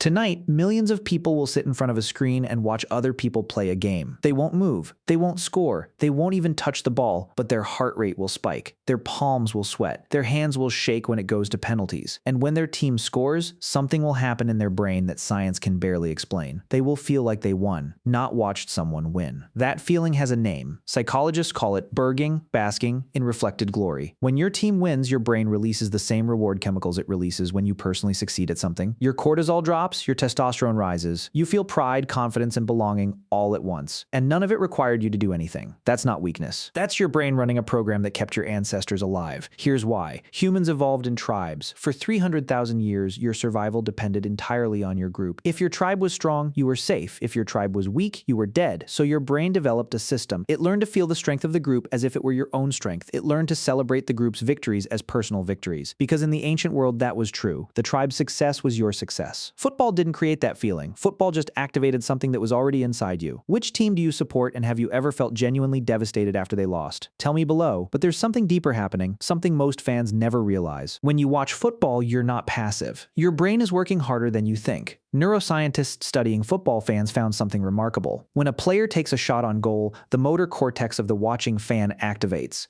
Tonight, millions of people will sit in front of a screen and watch other people play a game. They won't move, they won't score, they won't even touch the ball, but their heart rate will spike, their palms will sweat, their hands will shake when it goes to penalties. And when their team scores, something will happen in their brain that science can barely explain. They will feel like they won, not watched someone win. That feeling has a name. Psychologists call it basking in reflected glory. When your team wins, your brain releases the same reward chemicals it releases when you personally succeed at something. Your cortisol drops, your testosterone rises. You feel pride, confidence, and belonging all at once. And none of it required you to do anything. That's not weakness. That's your brain running a program that kept your ancestors alive. Here's why. Humans evolved in tribes. For 300,000 years, your survival depended entirely on your group. If your tribe was strong, you were safe. If your tribe was weak, you were dead. So your brain developed a system. It learned to feel the strength of the group as if it were your own strength. It learned to celebrate the group's victories as personal victories. Because in the ancient world, that was true. The tribe's success was your success. Football didn't create that feeling. Football just activated something that was already inside you. Which team do you support, and have you ever felt genuinely devastated after they lost? Tell me below. But there's something deeper happening, something most fans never realize. When you watch football, you're not passive. Your brain is working harder than you think. Neuroscientists studying football fans found something remarkable. When a player takes a shot on goal, the motor cortex of the watching fan activates.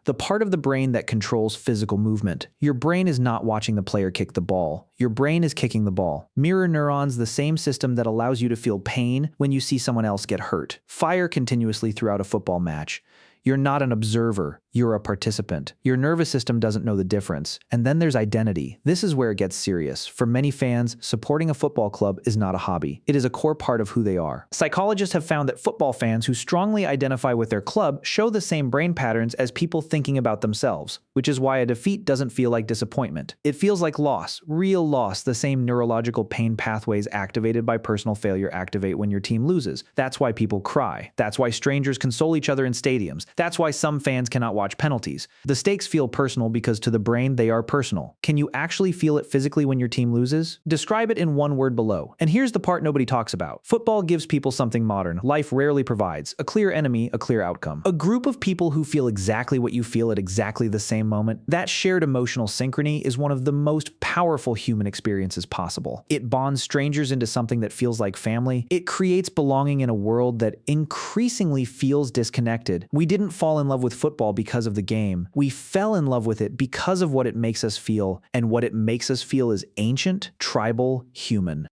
The part of the brain that controls physical movement. Your brain is not watching the player kick the ball. Your brain is kicking the ball. Mirror neurons, the same system that allows you to feel pain when you see someone else get hurt, fire continuously throughout a football match. You're not an observer, you're a participant. Your nervous system doesn't know the difference. And then there's identity. This is where it gets serious. For many fans, supporting a football club is not a hobby. It is a core part of who they are. Psychologists have found that football fans who strongly identify with their club show the same brain patterns as people thinking about themselves, which is why a defeat doesn't feel like disappointment. It feels like loss, real loss. The same neurological pain pathways activated by personal failure activate when your team loses. That's why people cry. That's why strangers console each other in stadiums. That's why some fans cannot watch penalties. The stakes feel personal because to the brain, they are personal. Can you actually feel it physically when your team loses? Describe it in one word below. And here's the part nobody talks about. Football gives people something modern life rarely provides: a clear enemy, a clear outcome. A group of people who feel exactly what you feel at exactly the same moment. That shared emotional synchrony is one of the most powerful human experiences possible. It bonds strangers into something that feels like family. It creates belonging in a world that increasingly feels disconnected. We didn't fall in love with football because of the game. We fell in love with it because of what it makes us feel, and what it makes us feel is ancient, tribal, human.